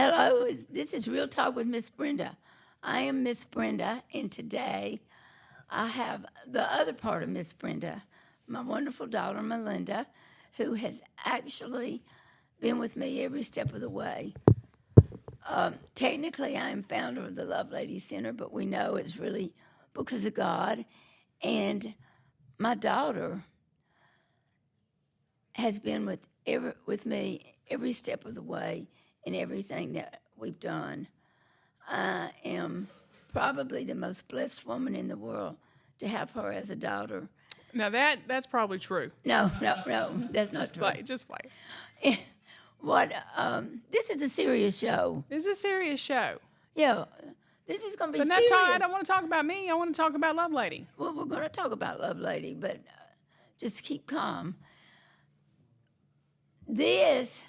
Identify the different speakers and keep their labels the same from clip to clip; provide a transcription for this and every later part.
Speaker 1: Hello, this is Real Talk with Miss Brenda. I am Miss Brenda, and today I have the other part of Miss Brenda, my wonderful daughter Melinda, who has actually been with me every step of the way. Technically, I am founder of the Lovelady Center, but we know it's really because of God. And my daughter has been with me every step of the way in everything that we've done. I am probably the most blessed woman in the world to have her as a daughter.
Speaker 2: Now that's probably true.
Speaker 1: No, that's not true.
Speaker 2: Just play.
Speaker 1: This is a serious show.
Speaker 2: This is a serious show.
Speaker 1: Yeah, this is going to be
Speaker 2: But
Speaker 1: serious.
Speaker 2: I don't want to talk about me. I want to talk about Lovelady.
Speaker 1: Well, we're going to talk about Lovelady, but just keep calm. This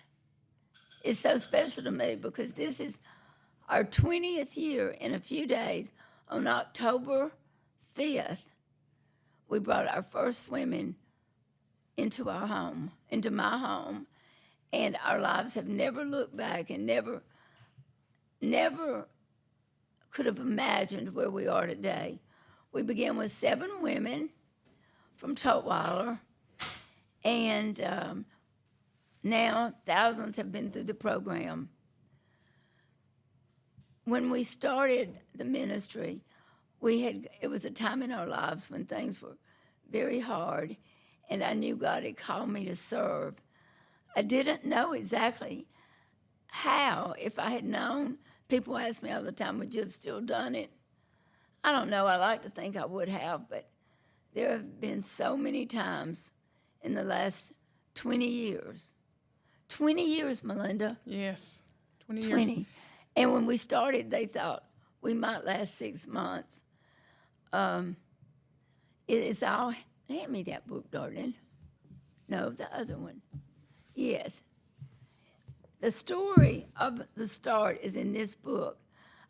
Speaker 1: is so special to me because this is our 20th year in a few days. On October 5th, we brought our first women into our home, into my home, and our lives have never looked back and never could have imagined where we are today. We began with 7 women from Tutwiler, and now thousands have been through the program. When we started the ministry, it was a time in our lives when things were very hard, and I knew God had called me to serve. I didn't know exactly how. If I had known, people ask me all the time, would you have still done it? I don't know. I like to think I would have, but there have been so many times in the last 20 years. 20 years, Melinda.
Speaker 2: Yes, 20 years.
Speaker 1: 20. And when we started, they thought we might last 6 months. It is all, hand me that book, darling. No, the other one. Yes. The story of the start is in this book.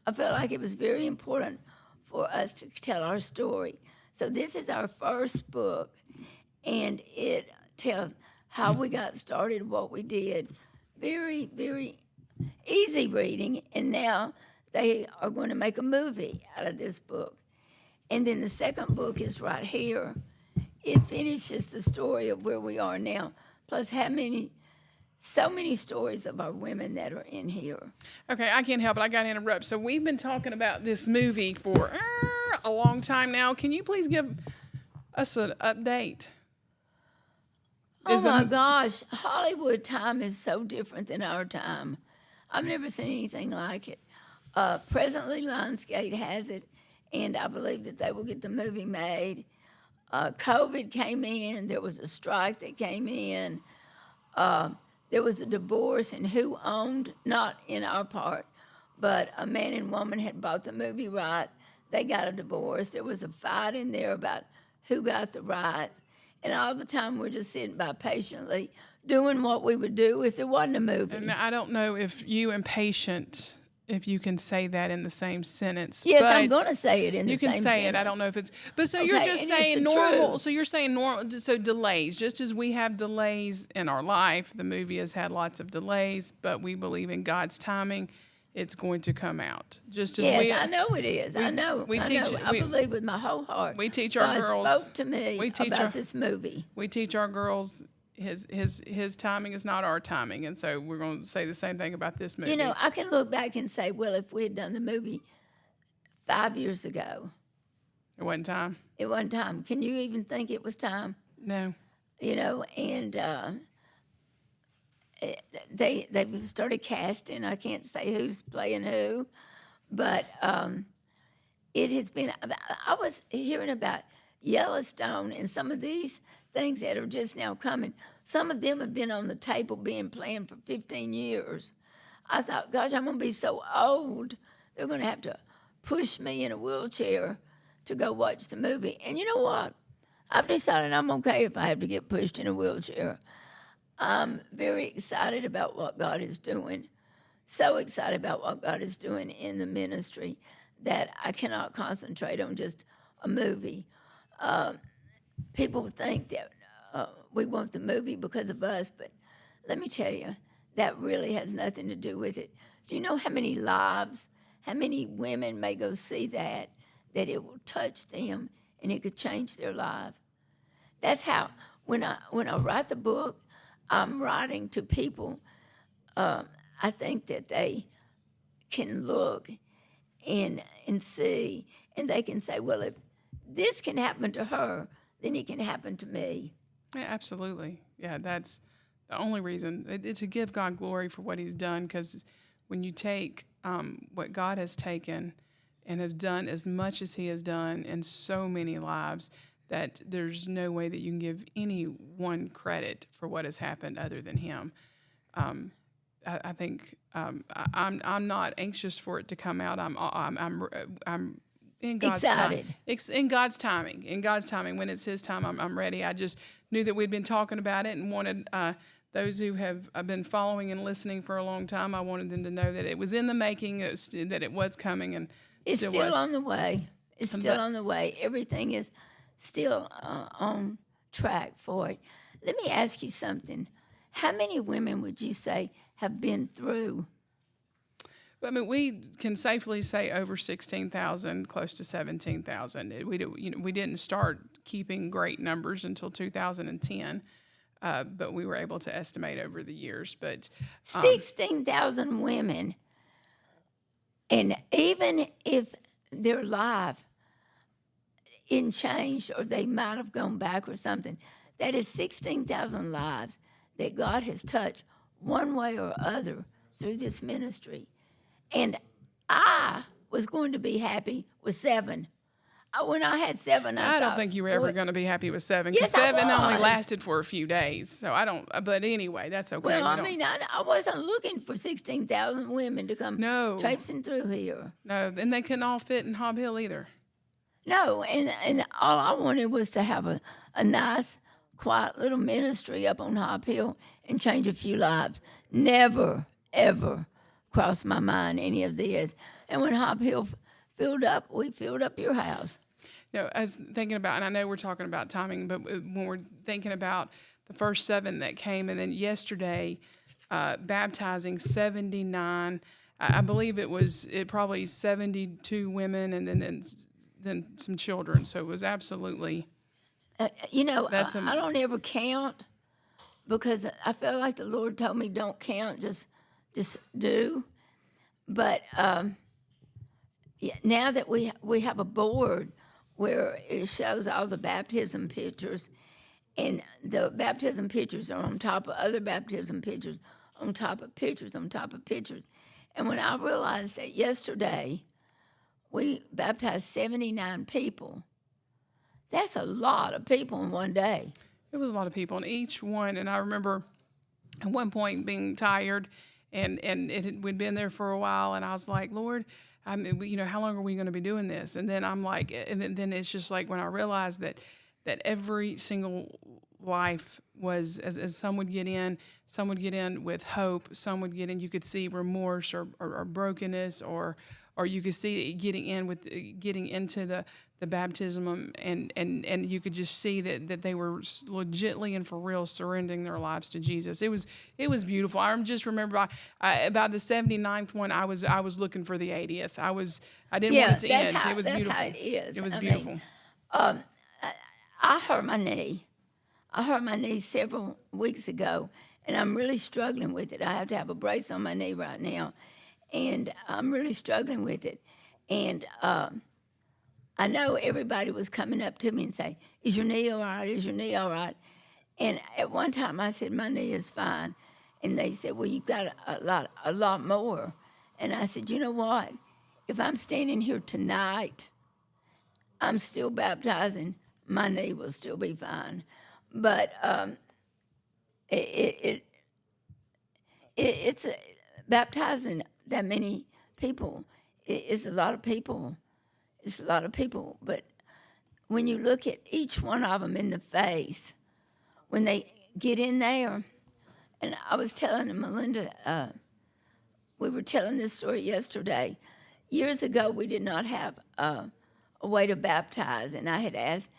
Speaker 1: I felt like it was very important for us to tell our story. So this is our first book, and it tells how we got started, what we did. Very, very easy reading, and now they are going to make a movie out of this book. And then the second book is right here. It finishes the story of where we are now, plus so many stories of our women that are in here.
Speaker 2: Okay, I can't help it. I got to interrupt. So we've been talking about this movie for a long time now. Can you please give us an update?
Speaker 1: Oh my gosh, Hollywood time is so different than our time. I've never seen anything like it. Presently, Lionsgate has it, and I believe that they will get the movie made. COVID came in. There was a strike that came in. There was a divorce, and who owned, not in our part, but a man and woman had bought the movie right. They got a divorce. There was a fight in there about who got the rights. And all the time we're just sitting by patiently doing what we would do if there wasn't a movie.
Speaker 2: And I don't know if you and patient, if you can say that in the same sentence.
Speaker 1: Yes,
Speaker 2: but
Speaker 1: I'm going to say it in the same sentence.
Speaker 2: You can say it. I don't know if it's... But so you're just saying normal... So you're saying normal... So delays. Just as we have delays in our life, the movie has had lots of delays, but we believe in God's timing. It's going to come out. Just as
Speaker 1: I know it is. I know. I believe with my whole heart.
Speaker 2: We teach our girls.
Speaker 1: God spoke to me about this movie.
Speaker 2: We teach our girls his timing is not our timing, and so we're going to say the same thing about this movie.
Speaker 1: You know, I can look back and say, well, if we had done the movie 5 years ago,
Speaker 2: it wasn't time.
Speaker 1: It wasn't time. Can you even think it was time?
Speaker 2: No.
Speaker 1: You know, and they started casting. I can't say who's playing who, but it has been. I was hearing about Yellowstone and some of these things that are just now coming. Some of them have been on the table being planned for 15 years. I thought, gosh, I'm going to be so old. They're going to have to push me in a wheelchair to go watch the movie. And you know what? I've decided I'm okay if I have to get pushed in a wheelchair. I'm very excited about what God is doing, so excited about what God is doing in the ministry that I cannot concentrate on just a movie. People think that we want the movie because of us, but let me tell you, that really has nothing to do with it. Do you know how many lives, how many women may go see that it will touch them and it could change their life? That's how, when I write the book, I'm writing to people. I think that they can look and see, and they can say, well, if this can happen to her, then it can happen to me.
Speaker 2: Yeah, absolutely. Yeah, that's the only reason. It's to give God glory for what he's done, because when you take what God has taken and have done as much as he has done in so many lives, that there's no way that you can give anyone credit for what has happened other than him. I think I'm not anxious for it to come out. I'm in God's
Speaker 1: Excited.
Speaker 2: time. In God's timing. In God's timing, when it's his time, I'm ready. I just knew that we'd been talking about it and wanted those who have been following and listening for a long time, I wanted them to know that it was in the making, that it was coming, and
Speaker 1: it's still
Speaker 2: was.
Speaker 1: on the way. It's still on the way. Everything is still on track for it. Let me ask you something. How many women would you say have been through?
Speaker 2: I mean, we can safely say over 16,000, close to 17,000. We didn't start keeping great numbers until 2010, but we were able to estimate over the years. But
Speaker 1: 16,000 women, and even if their life isn't changed or they might have gone back or something, that is 16,000 lives that God has touched one way or other through this ministry. And I was going to be happy with 7. When I had 7, I
Speaker 2: don't think you were ever going to be happy with 7, because
Speaker 1: Yes, I
Speaker 2: 7 only
Speaker 1: was.
Speaker 2: lasted for a few days. So I don't. But anyway, that's okay.
Speaker 1: Well, I mean, I wasn't looking for 16,000 women to come traipsing through here.
Speaker 2: No, and they couldn't all fit in Hob Hill either.
Speaker 1: No, and all I wanted was to have a nice, quiet little ministry up on Hob Hill and change a few lives. Never, ever crossed my mind any of this. And when Hob Hill filled up, we filled up your house.
Speaker 2: I was thinking about, and I know we're talking about timing, but when we're thinking about the first 7 that came, and then yesterday baptizing 79, I believe it probably 72 women, and then some children. So it was absolutely.
Speaker 1: I don't ever count, because I feel like the Lord told me don't count, just do. But now that we have a board where it shows all the baptism pictures, and the baptism pictures are on top of other baptism pictures, on top of pictures, on top of pictures. And when I realized that yesterday we baptized 79 people, that's a lot of people in one day.
Speaker 2: It was a lot of people, and each one, and I remember at one point being tired, and we'd been there for a while, and I was like, Lord, how long are we going to be doing this? And then I'm like, and then it's just like when I realized that every single life was, as some would get in with hope, some would get in, you could see remorse or brokenness, or you could see it getting into the baptism, and you could just see that they were legitly and for real surrendering their lives to Jesus. It was beautiful. I just remember about the 79th one, I was looking for the 80th. I didn't want it to end. It was beautiful.
Speaker 1: How it is.
Speaker 2: It was beautiful.
Speaker 1: I hurt my knee. I hurt my knee several weeks ago, and I'm really struggling with it. I have to have a brace on my knee right now, and I'm really struggling with it. And I know everybody was coming up to me and saying, is your knee all right? Is your knee all right? And at one time I said, my knee is fine. And they said, well, you've got a lot more. And I said, you know what? If I'm standing here tonight, I'm still baptizing, my knee will still be fine. But it's baptizing that many people. It's a lot of people. It's a lot of people. But when you look at each one of them in the face, when they get in there, and I was telling Melinda, we were telling this story yesterday. Years ago, we did not have a way to baptize, and I had asked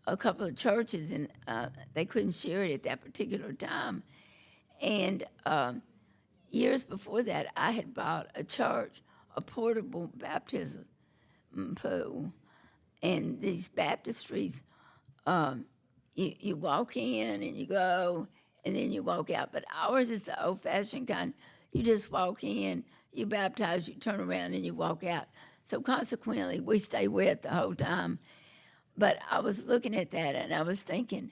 Speaker 1: a couple of churches, and they couldn't share it at that particular time. And years before that, I had bought a church, a portable baptism pool, and these baptistries, you walk in and you go, and then you walk out. But ours is the old-fashioned kind. You just walk in, you baptize, you turn around, and you walk out. So consequently, we stay wet the whole time. But I was looking at that, and I was thinking,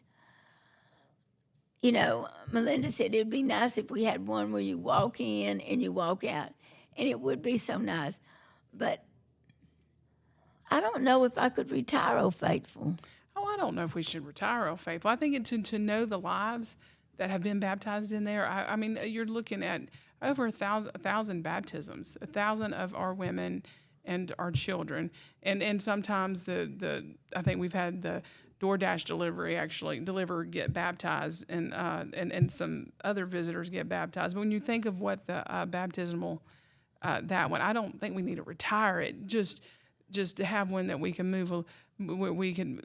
Speaker 1: you know, Melinda said it'd be nice if we had one where you walk in and you walk out, and it would be so nice. But I don't know if I could retire Old Faithful.
Speaker 2: Oh, I don't know if we should retire Old Faithful. I think to know the lives that have been baptized in there. I mean, you're looking at over 1,000 baptisms, 1,000 of our women and our children, and sometimes I think we've had the DoorDash deliver get baptized, and some other visitors get baptized. But when you think of what the baptismal that one, I don't think we need to retire it. Just to have one that we can move, where we can.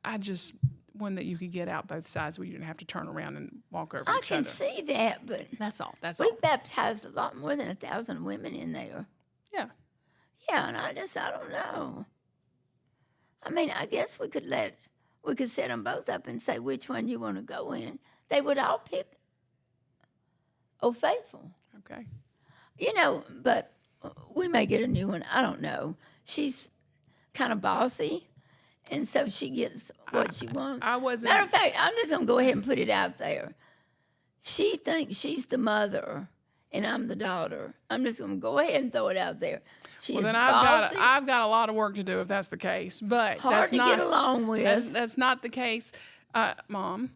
Speaker 2: I just one that you could get out both sides where you didn't have to turn around and walk over.
Speaker 1: I can see that, but
Speaker 2: that's all.
Speaker 1: We've baptized a lot more than 1,000 women in there.
Speaker 2: Yeah.
Speaker 1: Yeah, and I don't know. I mean, I guess we could set them both up and say which one you want to go in. They would all pick Old Faithful.
Speaker 2: Okay.
Speaker 1: You know, but we may get a new one. I don't know. She's kind of bossy, and so she gets what she wants. Matter of fact, I'm just going to go ahead and put it out there. She thinks she's the mother, and I'm the daughter. I'm just going to go ahead and throw it out there. She
Speaker 2: well, then
Speaker 1: bossy,
Speaker 2: I've got a lot of work to do if that's the case. But
Speaker 1: hard
Speaker 2: that's
Speaker 1: to
Speaker 2: not,
Speaker 1: get along with.
Speaker 2: That's not the case, Mom.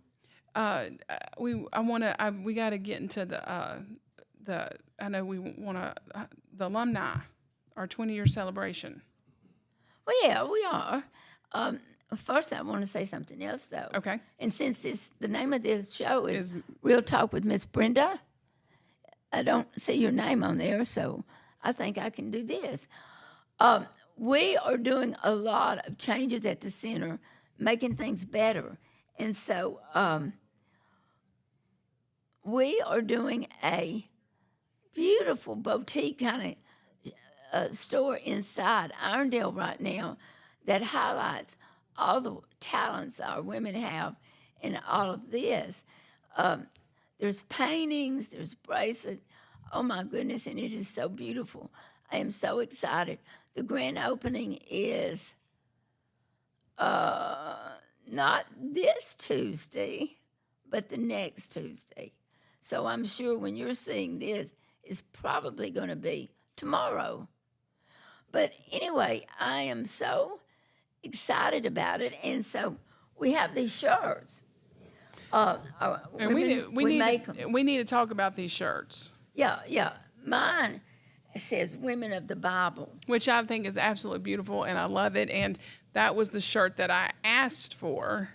Speaker 2: We got to get into the. I know we want to the alumni, our 20-year celebration.
Speaker 1: Well, yeah, we are. First, I want to say something else, though.
Speaker 2: Okay.
Speaker 1: And since the name of this show is Real Talk with Miss Brenda, I don't see your name on there, so I think I can do this. We are doing a lot of changes at the center, making things better. And so we are doing a beautiful boutique kind of store inside Irondale right now that highlights all the talents our women have in all of this. There's paintings, there's bracelets. Oh, my goodness, and it is so beautiful. I am so excited. The grand opening is not this Tuesday, but the next Tuesday. So I'm sure when you're seeing this, it's probably going to be tomorrow. But anyway, I am so excited about it, and so we have these shirts.
Speaker 2: And we need to talk about these shirts.
Speaker 1: Yeah. Mine says Women of the Bible,
Speaker 2: which I think is absolutely beautiful, and I love it. And that was the shirt that I asked for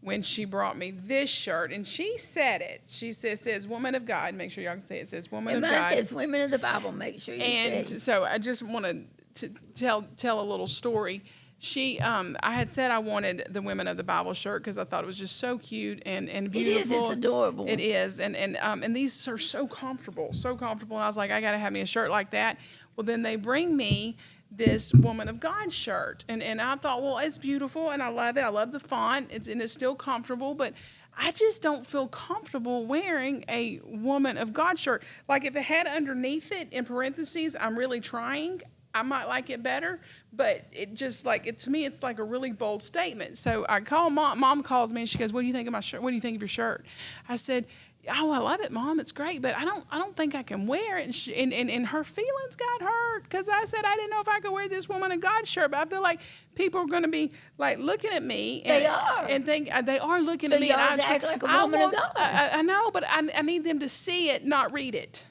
Speaker 2: when she brought me this shirt, and she said it. She says Woman of God. Make sure y'all can see it. It says Woman of God.
Speaker 1: And mine says Women of the Bible. Make sure you see.
Speaker 2: And so I just wanted to tell a little story. I had said I wanted the Women of the Bible shirt because I thought it was just so cute and beautiful.
Speaker 1: It is. It's adorable.
Speaker 2: It is. And these are so comfortable. And I was like, I got to have me a shirt like that. Well, then they bring me this Woman of God shirt. And I thought, well, it's beautiful and I love it. I love the font. It's still comfortable, but I just don't feel comfortable wearing a Woman of God shirt. Like if it had underneath it in parentheses, I'm really trying, I might like it better, but it just to me, it's like a really bold statement. So I call Mom. Mom calls me and she goes, "What do you think of my shirt? What do you think of your shirt?" I said, "Oh, I love it, Mom. It's great, but I don't think I can wear it." And her feelings got hurt because I said I didn't know if I could wear this Woman of God shirt. But I feel like people are going to be looking at me.
Speaker 1: They are.
Speaker 2: And think they are looking at me.
Speaker 1: So you ought to act like a woman of God.
Speaker 2: I know, but I need them to see it, not read it.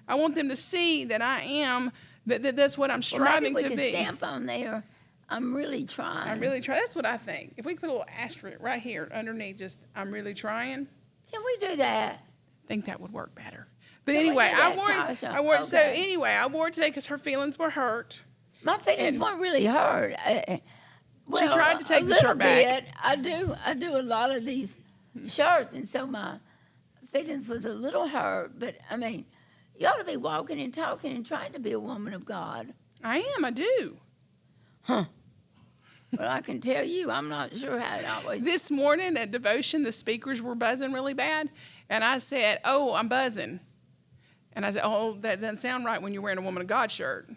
Speaker 2: I want them to see that I am. That's what I'm striving to be.
Speaker 1: Maybe we can stamp on there. I'm really trying.
Speaker 2: I'm really trying. That's what I think. If we put a little asterisk right here underneath, just I'm really trying.
Speaker 1: Can we do that?
Speaker 2: I think that would work better. But anyway, I wore it. So anyway, I wore it today because her feelings were hurt.
Speaker 1: My feelings weren't really hurt.
Speaker 2: She tried to take the shirt back.
Speaker 1: I do a lot of these shirts, and so my feelings was a little hurt, but I mean, you ought to be walking and talking and trying to be a woman of God.
Speaker 2: I am. I do.
Speaker 1: Huh. Well, I can tell you, I'm not sure how it always.
Speaker 2: This morning at devotion, the speakers were buzzing really bad, and I said, "Oh, I'm buzzing," and I said, "Oh, that doesn't sound right when you're wearing a Woman of God shirt."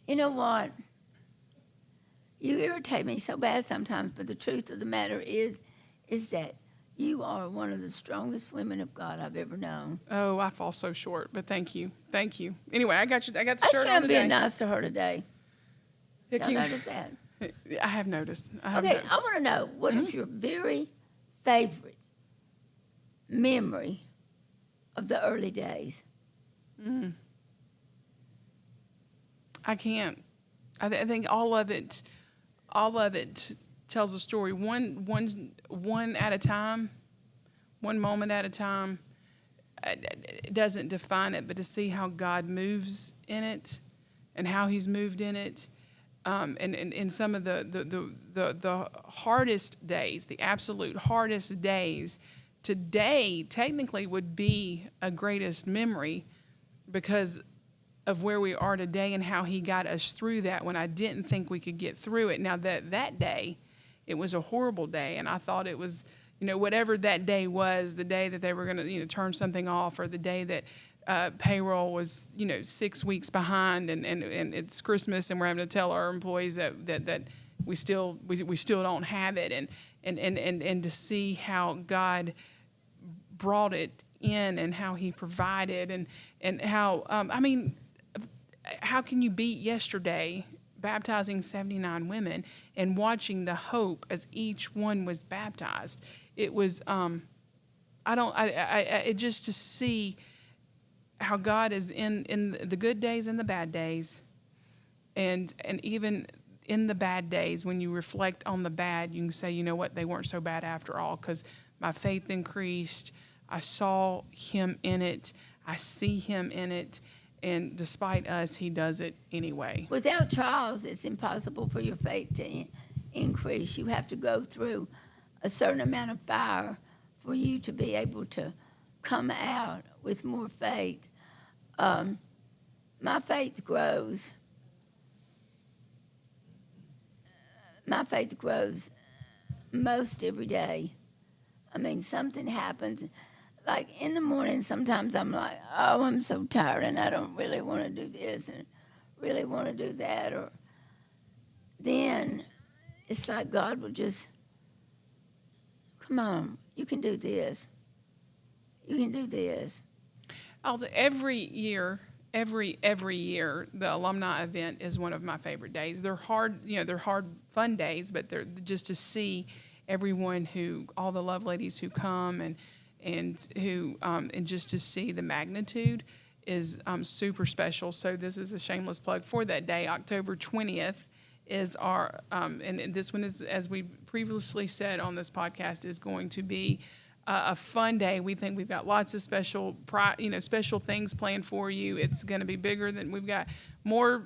Speaker 1: You know what? You irritate me so bad sometimes, but the truth of the matter is that you are one of the strongest women of God I've ever known.
Speaker 2: Oh, I fall so short, but thank you. Anyway, I got the
Speaker 1: I
Speaker 2: shirt
Speaker 1: should
Speaker 2: on
Speaker 1: have
Speaker 2: today.
Speaker 1: been nice to her today.
Speaker 2: Thank
Speaker 1: Y'all
Speaker 2: you.
Speaker 1: notice that?
Speaker 2: I have noticed.
Speaker 1: Okay, I want to know, what is your very favorite memory of the early days?
Speaker 2: I can't. I think all of it tells a story. One at a time, one moment at a time. It doesn't define it, but to see how God moves in it, and how He's moved in it, and in some of the hardest days, the absolute hardest days, today technically would be a greatest memory because of where we are today and how He got us through that when I didn't think we could get through it. Now that day, it was a horrible day, and I thought it was, whatever that day was, the day that they were going to, turn something off, or the day that payroll was, 6 weeks behind, and it's Christmas, and we're having to tell our employees that we still don't have it, and to see how God brought it in, and how He provided, and how how can you beat yesterday baptizing 79 women and watching the hope as each one was baptized? It was just to see how God is in the good days and the bad days, and even in the bad days, when you reflect on the bad, you can say, you know what, they weren't so bad after all, because my faith increased. I saw Him in it. I see Him in it. And despite us, He does it anyway.
Speaker 1: Without trials, it's impossible for your faith to increase. You have to go through a certain amount of fire for you to be able to come out with more faith. My faith grows. My faith grows most every day. I mean, something happens. Like in the morning, sometimes I'm like, oh, I'm so tired and I don't really want to do this and really want to do that. Or then it's like God will just, come on, you can do this. You can do this.
Speaker 2: Every year, the alumni event is one of my favorite days. They're hard, fun days, but they're just to see everyone all the Loveladies who come and just to see the magnitude is super special. So this is a shameless plug for that day. October 20th is our, and this one is, as we previously said on this podcast, is going to be a fun day. We think we've got lots of special things planned for you. It's going to be bigger than, we've got more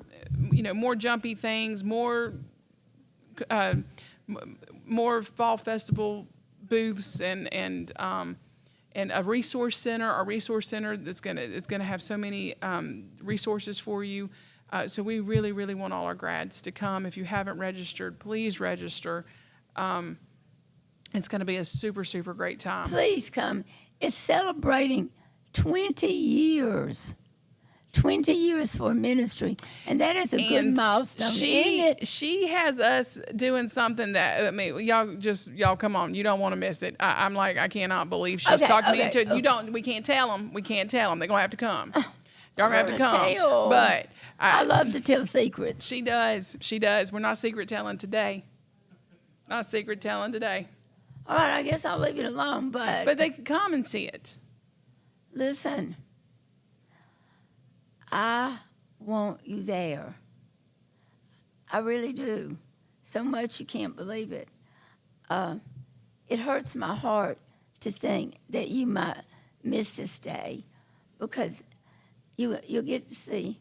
Speaker 2: jumpy things, more fall festival booths, and a resource center that's gonna have so many resources for you. So we really, really want all our grads to come. If you haven't registered, please register. It's going to be a super, super great time.
Speaker 1: Please come. It's celebrating 20 years. 20 years for ministry, and that is a good milestone, isn't it?
Speaker 2: She has us doing something that, y'all come on, you don't want to miss it. I'm like, I cannot believe she's talked me into it. We can't tell them. They're going to have to come. Y'all going to have to come. But
Speaker 1: I love to tell secrets.
Speaker 2: She does. We're not secret telling today. All right,
Speaker 1: I guess I'll leave it alone,
Speaker 2: but they can come and see it.
Speaker 1: Listen. I want you there. I really do. So much you can't believe it. It hurts my heart to think that you might miss this day, because you'll get to see,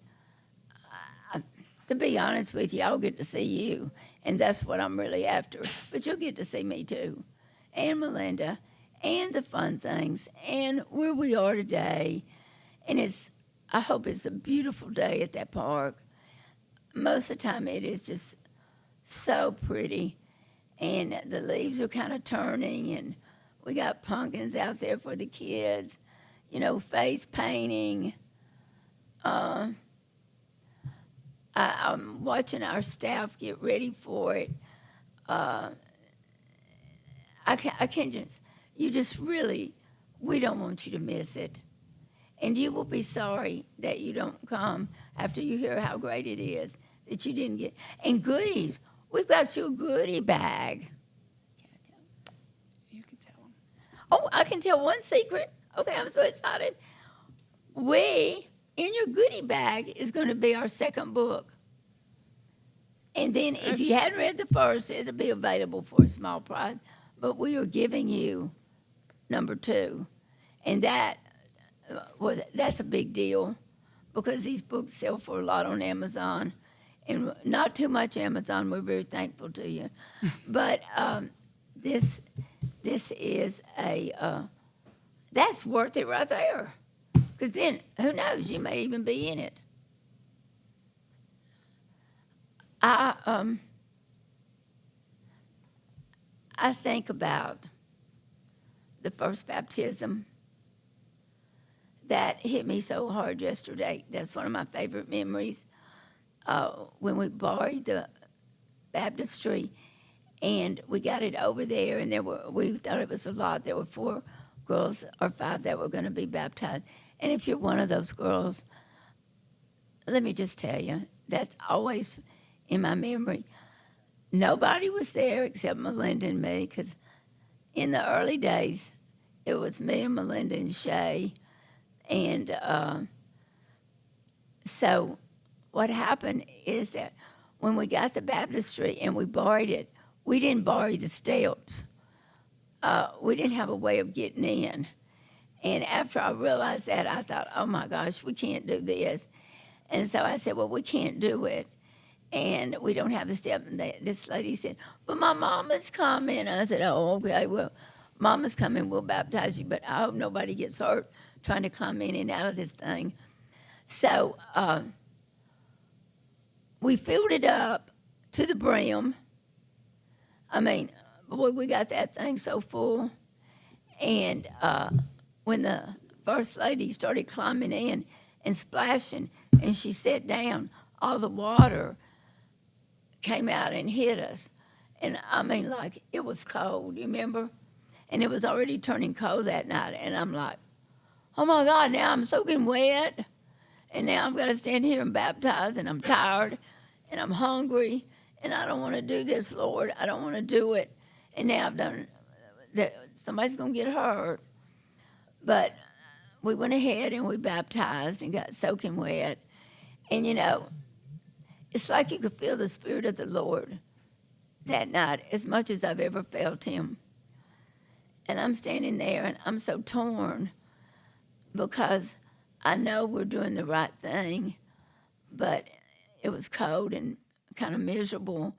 Speaker 1: to be honest with you, I'll get to see you, and that's what I'm really after. But you'll get to see me too, and Melinda, and the fun things and where we are today. And I hope it's a beautiful day at that park. Most of the time it is just so pretty. And the leaves are kind of turning, and we got pumpkins out there for the kids, face painting. I'm watching our staff get ready for it. I can't we don't want you to miss it. And you will be sorry that you don't come after you hear how great it is that you didn't get. And goodies. We've got you a goodie bag. Can I tell them?
Speaker 2: You can tell them.
Speaker 1: Oh, I can tell one secret. Okay, I'm so excited. In your goodie bag is going to be our second book. And then if you hadn't read the first, it'll be available for a small price. But we are giving you number 2. And that's a big deal because these books sell for a lot on Amazon. And not too much Amazon. We're very thankful to you. But this is that's worth it right there. Because then, who knows, you may even be in it. I think about the first baptism that hit me so hard yesterday. That's one of my favorite memories. When we borrowed the baptistry and we got it over there, and we thought it was a lot. There were 4 girls or 5 that were going to be baptized. And if you're one of those girls, let me just tell you, that's always in my memory. Nobody was there except Melinda and me, because in the early days, it was me and Melinda and Shay. And so what happened is that when we got the baptistry and we borrowed it, we didn't borrow the steps. We didn't have a way of getting in. And after I realized that, I thought, oh my gosh, we can't do this. And so I said, well, we can't do it. And we don't have a step. And this lady said, but my mama's coming. I said, oh, okay, well, mama's coming, we'll baptize you. But I hope nobody gets hurt trying to climb in and out of this thing. So we filled it up to the brim. I mean, boy, we got that thing so full. And when the first lady started climbing in and splashing, and she sat down, all the water came out and hit us. And I mean, like, it was cold, you remember? And it was already turning cold that night. And I'm like, oh my God, now I'm soaking wet. And now I've got to stand here and baptize, and I'm tired, and I'm hungry, and I don't want to do this, Lord. I don't want to do it. And now I've done that. Somebody's going to get hurt. But we went ahead and we baptized and got soaking wet. And, it's like you could feel the Spirit of the Lord that night as much as I've ever felt Him. And I'm standing there, and I'm so torn because I know we're doing the right thing, but it was cold and kind of miserable,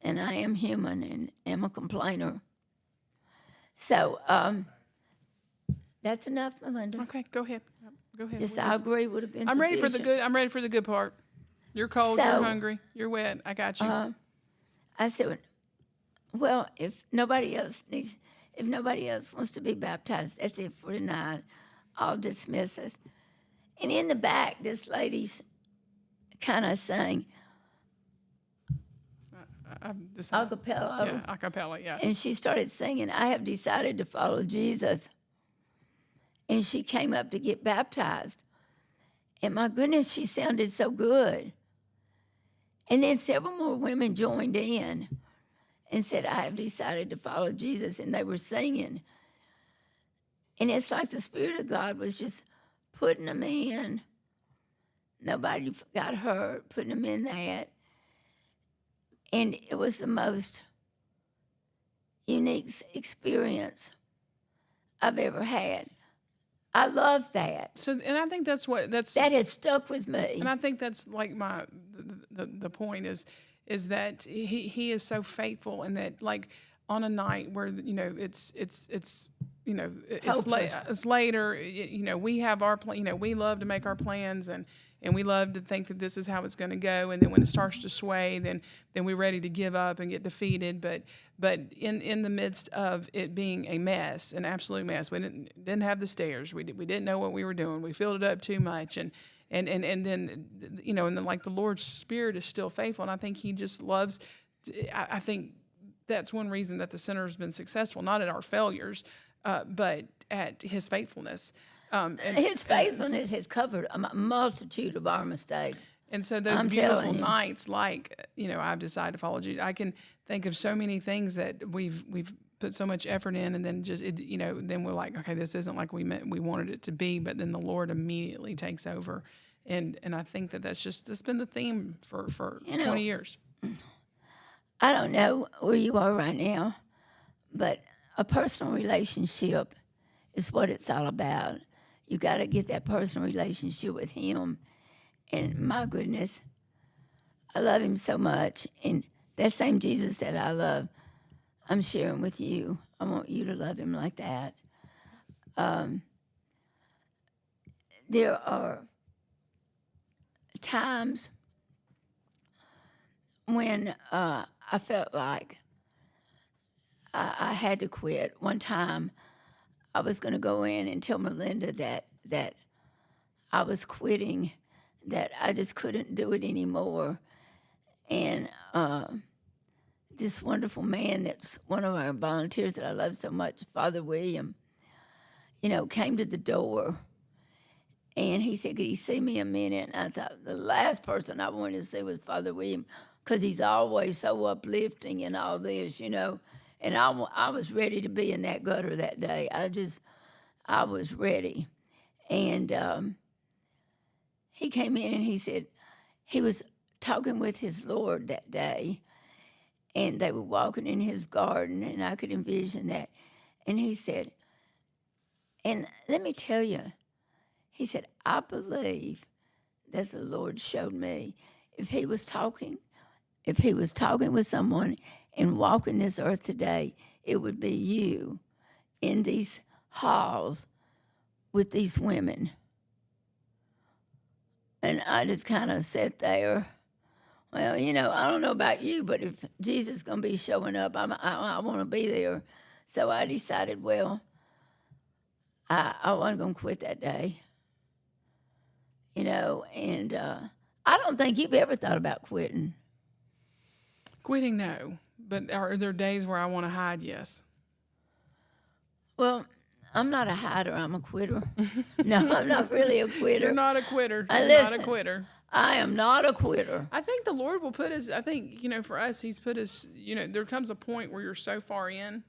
Speaker 1: and I am human and am a complainer. So that's enough, Melinda.
Speaker 2: Okay, go ahead. Go ahead.
Speaker 1: Just I agree would have been
Speaker 2: I'm ready
Speaker 1: sufficient.
Speaker 2: for the good. I'm ready for the good part. You're cold.
Speaker 1: So,
Speaker 2: you're hungry. You're wet. I got you.
Speaker 1: I said, well, if nobody else wants to be baptized, that's it for tonight. I'll dismiss us. And in the back, this lady's kind of sang a cappella.
Speaker 2: Yeah, a cappella, yeah.
Speaker 1: And she started singing, I have decided to follow Jesus. And she came up to get baptized. And my goodness, she sounded so good. And then several more women joined in and said, I have decided to follow Jesus. And they were singing. And it's like the Spirit of God was just putting them in. Nobody got hurt, putting them in that. And it was the most unique experience I've ever had. I love that.
Speaker 2: So, and I think that
Speaker 1: has stuck with me.
Speaker 2: And I think that's like the point is that he is so faithful, and that like on a night where it's
Speaker 1: Hopeless.
Speaker 2: it's later. We have our plan. We love to make our plans and we love to think that this is how it's going to go. And then when it starts to sway, then we're ready to give up and get defeated. But in the midst of it being a mess, an absolute mess, we didn't have the stairs. We didn't know what we were doing. We filled it up too much. And then and then like the Lord's Spirit is still faithful. And I think He just loves, I think that's one reason that the center has been successful, not at our failures, but at His faithfulness.
Speaker 1: His faithfulness has covered a multitude of our mistakes.
Speaker 2: And so those beautiful nights, like, I've decided to follow Jesus. I can think of so many things that we've put so much effort in, and then then we're like, okay, this isn't like we wanted it to be, but then the Lord immediately takes over. And I think that's been the theme for 20 years.
Speaker 1: I don't know where you are right now, but a personal relationship is what it's all about. You got to get that personal relationship with Him. And my goodness, I love Him so much. And that same Jesus that I love, I'm sharing with you. I want you to love Him like that. There are times when I felt like I had to quit. One time, I was going to go in and tell Melinda that I was quitting, that I just couldn't do it anymore. And this wonderful man that's one of our volunteers that I love so much, Father William, came to the door. And he said, could he see me a minute? And I thought the last person I wanted to see was Father William, because he's always so uplifting and all this, And I was ready to be in that gutter that day. I was ready. And he came in and he said he was talking with his Lord that day, and they were walking in his garden, and I could envision that. And he said, and let me tell you, he said, I believe that the Lord showed me if he was talking with someone and walking this earth today, it would be you in these halls with these women. And I just kind of sat there. Well, I don't know about you, but if Jesus is going to be showing up, I want to be there. So I decided, well, I wasn't going to quit that day. And I don't think you've ever thought about quitting.
Speaker 2: Quitting, no. But are there days where I want to hide? Yes.
Speaker 1: Well, I'm not a hider. I'm a quitter. No, I'm not really a quitter.
Speaker 2: You're not a quitter.
Speaker 1: Not
Speaker 2: a quitter.
Speaker 1: I am not a quitter.
Speaker 2: I think the Lord will put us, for us, He's put us, there comes a point where you're so far in.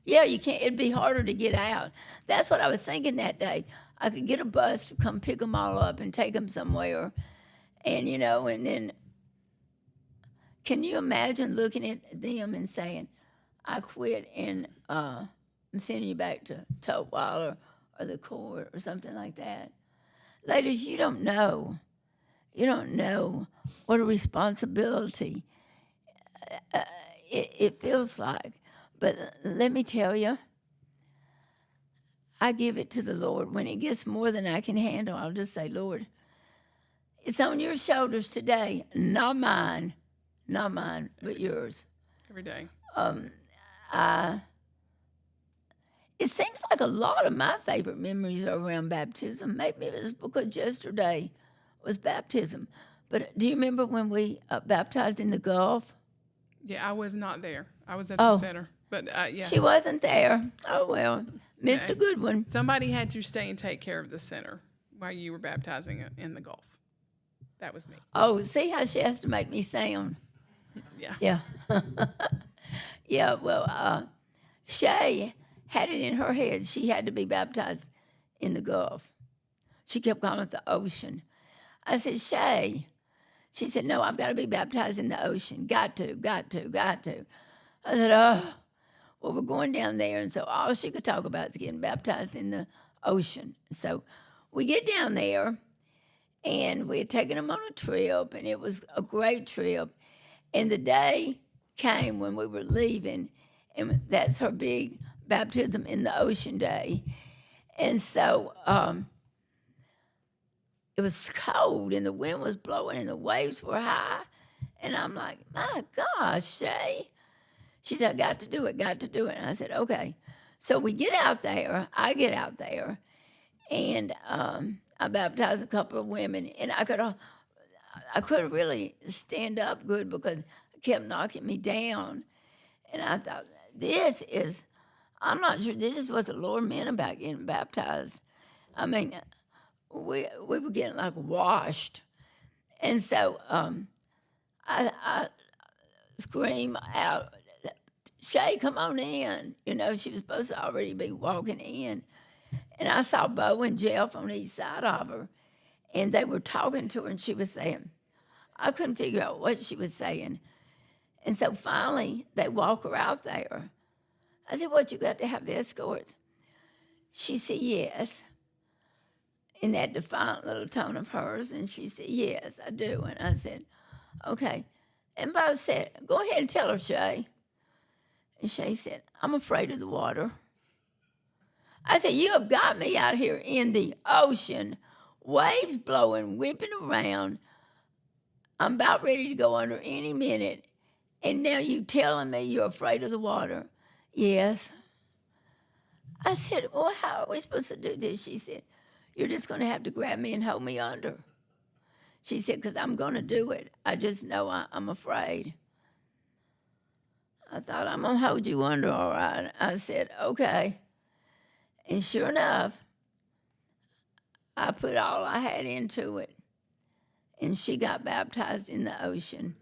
Speaker 1: Yeah, you can't. It'd be harder to get out. That's what I was thinking that day. I could get a bus to come pick them all up and take them somewhere. And, and then can you imagine looking at them and saying, I quit and I'm sending you back to Totewile or the court or something like that? Ladies, you don't know. You don't know what a responsibility it feels like. But let me tell you, I give it to the Lord. When it gets more than I can handle, I'll just say, Lord, it's on your shoulders today, not mine, but yours.
Speaker 2: Every day.
Speaker 1: It seems like a lot of my favorite memories are around baptism. Maybe it was because yesterday was baptism. But do you remember when we baptized in the Gulf?
Speaker 2: Yeah, I was not there. I was at the center. But yeah.
Speaker 1: She wasn't there. Oh, well, missed a good one.
Speaker 2: Somebody had to stay and take care of the center while you were baptizing in the Gulf. That was me.
Speaker 1: Oh, see how she has to make me sound.
Speaker 2: Yeah.
Speaker 1: Yeah. Yeah, well, Shay had it in her head she had to be baptized in the Gulf. She kept calling it the ocean. I said, Shay. She said, no, I've got to be baptized in the ocean. Got to. I said, oh, well, we're going down there. And so all she could talk about is getting baptized in the ocean. So we get down there, and we had taken them on a trip, and it was a great trip. And the day came when we were leaving, and that's her big baptism in the ocean day. And so it was cold, and the wind was blowing, and the waves were high. And I'm like, my gosh, Shay. She said, I got to do it. And I said, okay. So we get out there. I get out there, and I baptized a couple of women, and I couldn't really stand up good because it kept knocking me down. And I thought, I'm not sure this is what the Lord meant about getting baptized. I mean, we were getting like washed. And so I scream out, Shay, come on in. You know, she was supposed to already be walking in. And I saw Bo and Jeff on each side of her, and they were talking to her, and she was saying, I couldn't figure out what she was saying. And so finally, they walk her out there. I said, what, you got to have escorts? She said, yes, in that defiant little tone of hers. And she said, yes, I do. And I said, okay. And Bo said, go ahead and tell her, Shay. And Shay said, I'm afraid of the water. I said, you have got me out here in the ocean, waves blowing, whipping around. I'm about ready to go under any minute. And now you telling me you're afraid of the water. Yes. I said, well, how are we supposed to do this? She said, you're just going to have to grab me and hold me under. She said, because I'm going to do it. I just know I'm afraid. I thought, I'm going to hold you under, all right. I said, okay. And sure enough, I put all I had into it. And she got baptized in the ocean.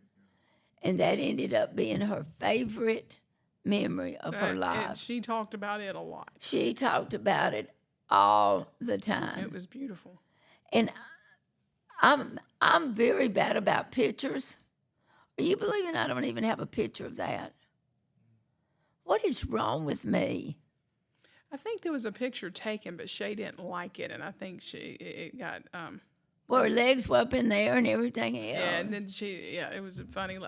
Speaker 1: And that ended up being her favorite memory of her life.
Speaker 2: And she talked about it a lot.
Speaker 1: She talked about it all the time.
Speaker 2: It was beautiful.
Speaker 1: And I'm very bad about pictures. Are you believing I don't even have a picture of that? What is wrong with me?
Speaker 2: I think there was a picture taken, but Shay didn't like it, and I think it got.
Speaker 1: Well, her legs were up in there and everything else.
Speaker 2: Yeah, and then it was funny.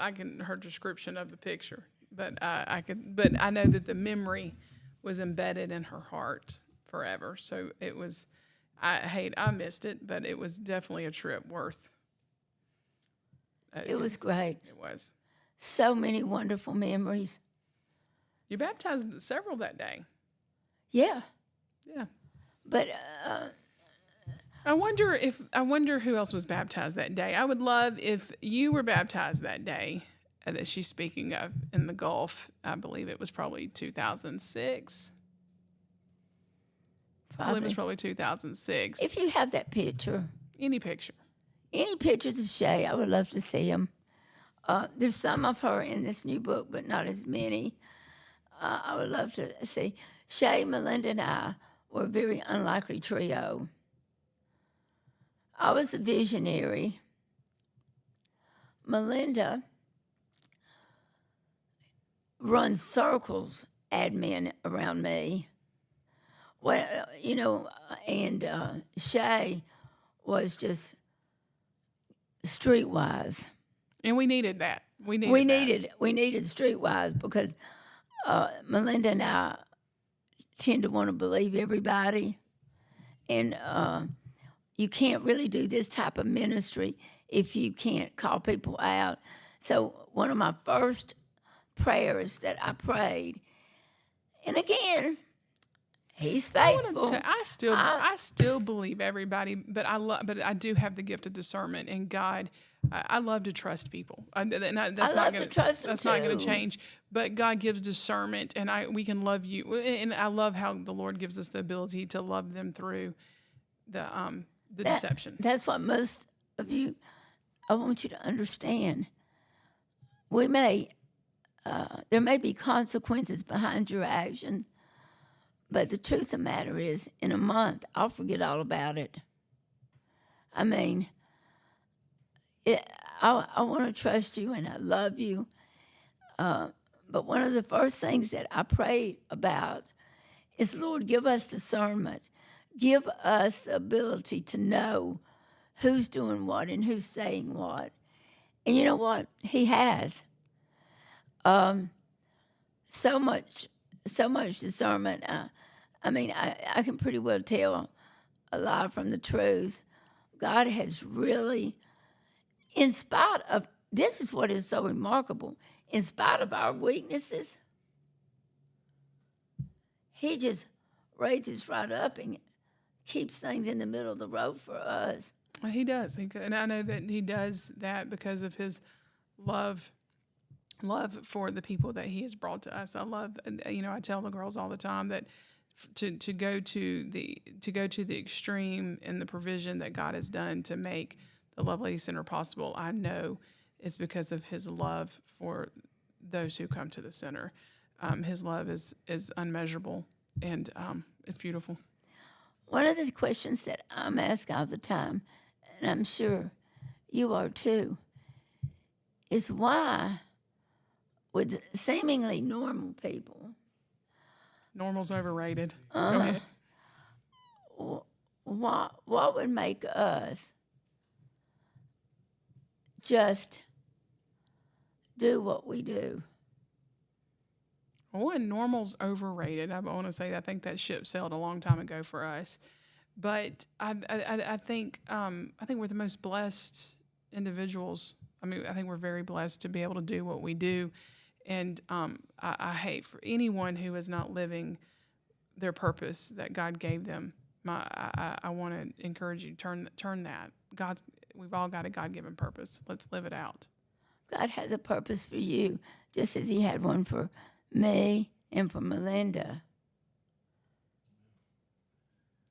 Speaker 2: Her description of the picture, but I know that the memory was embedded in her heart forever. So it was. I missed it, but it was definitely a trip worth.
Speaker 1: It was great.
Speaker 2: It was.
Speaker 1: So many wonderful memories.
Speaker 2: You baptized several that day.
Speaker 1: Yeah.
Speaker 2: Yeah.
Speaker 1: But
Speaker 2: I wonder who else was baptized that day. I would love if you were baptized that day that she's speaking of in the Gulf. I believe it was probably 2006. I believe it was probably 2006.
Speaker 1: If you have that picture.
Speaker 2: Any picture.
Speaker 1: Any pictures of Shay, I would love to see them. There's some of her in this new book, but not as many. I would love to see. Shay, Melinda, and I were a very unlikely trio. I was the visionary. Melinda runs circles, admin around me. Well, and Shay was just streetwise.
Speaker 2: And we needed that. We needed
Speaker 1: streetwise because Melinda and I tend to want to believe everybody, and you can't really do this type of ministry if you can't call people out. So one of my first prayers that I prayed, and again, He's faithful.
Speaker 2: I still believe everybody, but I do have the gift of discernment, and God. I love to trust people. That's not going to change. But God gives discernment, and we can love you. And I love how the Lord gives us the ability to love them through the deception.
Speaker 1: That's what most of you. I want you to understand. There may be consequences behind your actions, but the truth of the matter is, in a month, I'll forget all about it. I mean. I want to trust you and I love you. But one of the first things that I prayed about is, Lord, give us discernment. Give us the ability to know who's doing what and who's saying what. And you know what? He has. so much discernment. I mean, I can pretty well tell a lie from the truth. God has really, in spite of, this is what is so remarkable, in spite of our weaknesses, he just raises right up and keeps things in the middle of the road for us.
Speaker 2: He does. And I know that he does that because of his love for the people that he has brought to us. I tell the girls all the time that to go to the extreme in the provision that God has done to make the Lovelady Center possible, I know it's because of his love for those who come to the center. His love is unmeasurable, and it's beautiful.
Speaker 1: One of the questions that I'm asked all the time, and I'm sure you are too, is why with seemingly normal people.
Speaker 2: Normal's overrated. Go ahead.
Speaker 1: What would make us just do what we do?
Speaker 2: Oh, and normal's overrated. I want to say I think that ship sailed a long time ago for us, but I think we're the most blessed individuals. I mean, I think we're very blessed to be able to do what we do, and I hate for anyone who is not living their purpose that God gave them. I want to encourage you to turn that. We've all got a God-given purpose. Let's live it out.
Speaker 1: God has a purpose for you, just as he had one for me and for Melinda.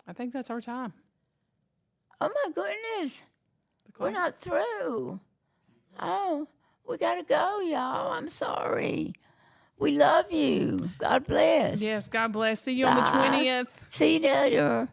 Speaker 2: I think that's our time.
Speaker 1: Oh, my goodness. We're not through. Oh, we got to go, y'all. I'm sorry. We love you. God bless.
Speaker 2: Yes, God bless. See you on the 20th.
Speaker 1: See you later.